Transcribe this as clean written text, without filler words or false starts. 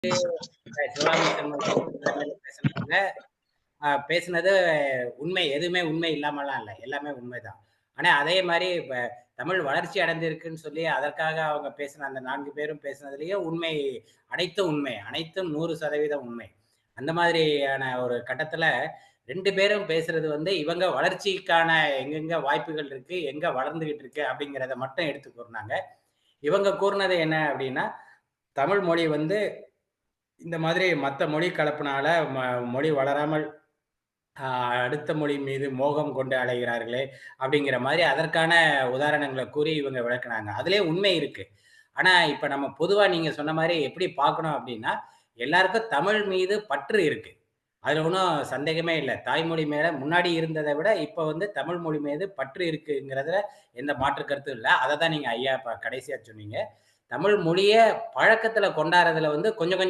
சிவகாமி திருமணம் பேசினவங்க பேசினது உண்மை. எதுவுமே உண்மை இல்லாமலாம் இல்ல. எல்லாமே உண்மைதான். ஆனா அதே மாரி இப்ப தமிழ் வளர்ச்சி அடைந்திருக்குன்னு சொல்லி அதற்காக அவங்க பேசின அந்த 4 பேரும் பேசினதுலயும் உண்மை அனைத்தும் உண்மை. அனைத்தும் 100% உண்மை. அந்த மாதிரியான ஒரு கட்டத்துல 2 பேரும் பேசுறது வந்து இவங்க வளர்ச்சிக்கான எங்கெங்க வாய்ப்புகள் இருக்கு, எங்க வளர்ந்துகிட்டு இருக்கு அப்படிங்கிறத மட்டும் எடுத்து கூறுனாங்க. இவங்க கூறுனது என்ன அப்படின்னா, தமிழ் மொழி வந்து இந்த மாதிரி மத்த மொழி கலப்பினால மொழி வளராமல் அ அடுத்த மொழி மீது மோகம் கொண்டு அலைகிறார்களே! அப்படிங்கிற மாரி அதற்கான உதாரணங்கள கூறி இவங்க விளக்குனாங்க. அதிலயே உண்மை இருக்கு. ஆனா, இப்ப நம்ம பொதுவா நீங்க சொன்ன மாரி எப்படி பார்க்கணும் அப்படின்னா, எல்லாருக்கும் தமிழ் மீது பற்று இருக்கு. அதுல ஒண்ணும் சந்தேகமே இல்ல. தாய்மொழி மேல முன்னாடி இருந்தத விட, இப்ப வந்து தமிழ் மொழி மீது பற்று இருக்குங்கிறதுல எந்த மாற்று கருத்தும் இல்ல. அத தான் நீங்க ஐயா இப்ப கடைசியா சொன்னீங்க. தமிழ் மொழிய பழக்கத்துல கொண்டாடுறதுல வந்து கொஞ்சம் கொஞ்சம்